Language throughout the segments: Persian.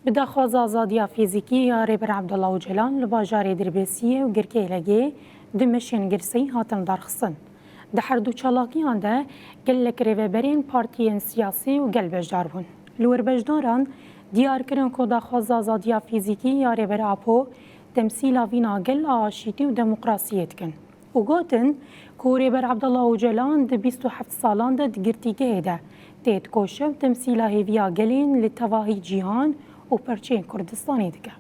بداخواز آزادیا فیزیکی یا ریبر عبدالله اوجلان لباجار دربیسیه و گرکه لگه دمشین گرسی هاتن درخصن. ده هر دو چالاکیان ده گلک ریبرین پارتیین سیاسی و گل بجدار بون. لور بجداران دیار کرن که داخواز آزادیا فیزیکی یا ریبر آپو تمثیل وینا گل آشیتی و دموکراسیت کن. و گوتن که ریبر عبدالله اوجلان ده 27 سالان ده گرتیگه ده تید کوشب تمثیل هیویا گلین لتواهی جیهان و پرچین کردستانی دیگه.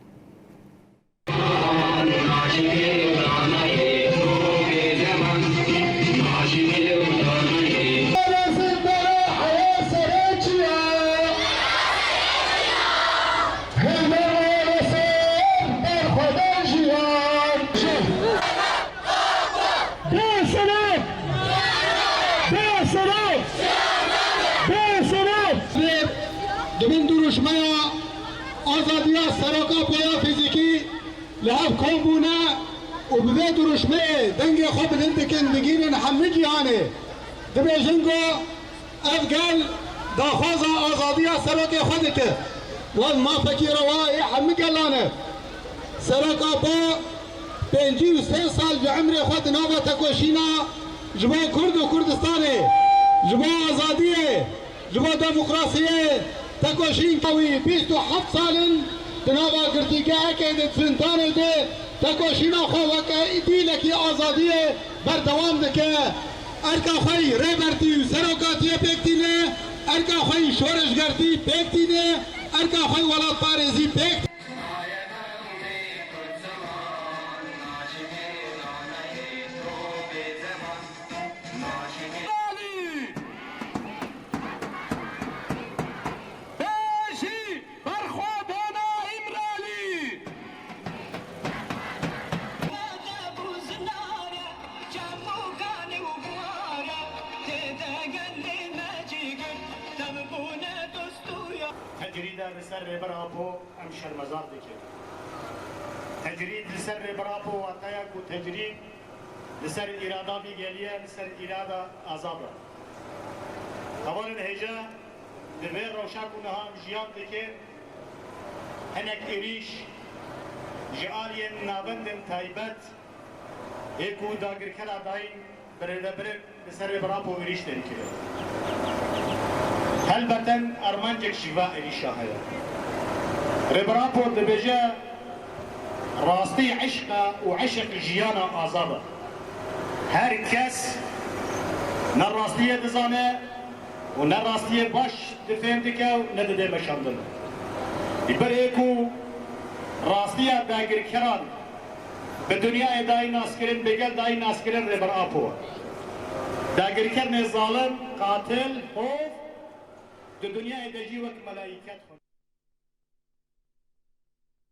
دومین دروشمه آزادی سراکا پویا فیزیکی لحب کن بونه و به دروشمه دنگ خوب دندکن بگیرن همه جهانه دبی جنگو افغان داخواز آزادی سراکا خودته وال ما فکر روای همه گلانه سراکا با 53 سال به عمر خود نابا تکوشینا جبا کرد و کردستانه جبا آزادیه جبا دموکراسیه تکوشین کوی 27 سالن تنابا گرتیگه که زندان ده تکوشینا خواهد که دیلکی آزادیه بردوام دکه ارکا خواهی ریبرتی سروکاتی پیکتینه ارکا خواهی شورشگرتی پیکتینه ارکا خواهی ولاد پارزی پیکتینه تجريد لسر برابو امشر مزار دكي تجريد لسر برابو واتايا كو تجريد لسر إرادة بيجالية لسر إرادة آزادة طبعا الهجا دبير روشاكو نهام جيان دكي هنك إريش جعالين نابندن تايبت هيكو داگر كلا داين برد لسر برابو إريش دكي هلبتن ارمانجك شفاء للشاهدة ربرابو دبجا راستي عشقه وعشق جيانا آزادة هر كس نراستية دزانه ونراستية باش دفهمتك وندده مشاندن يبر ايكو راستية داگر كران بدنيا داي ناسكرين بگل داي ناسكرين ربرابو داگر كرن ظالم قاتل خوف دنیا دجی وقت ملائکت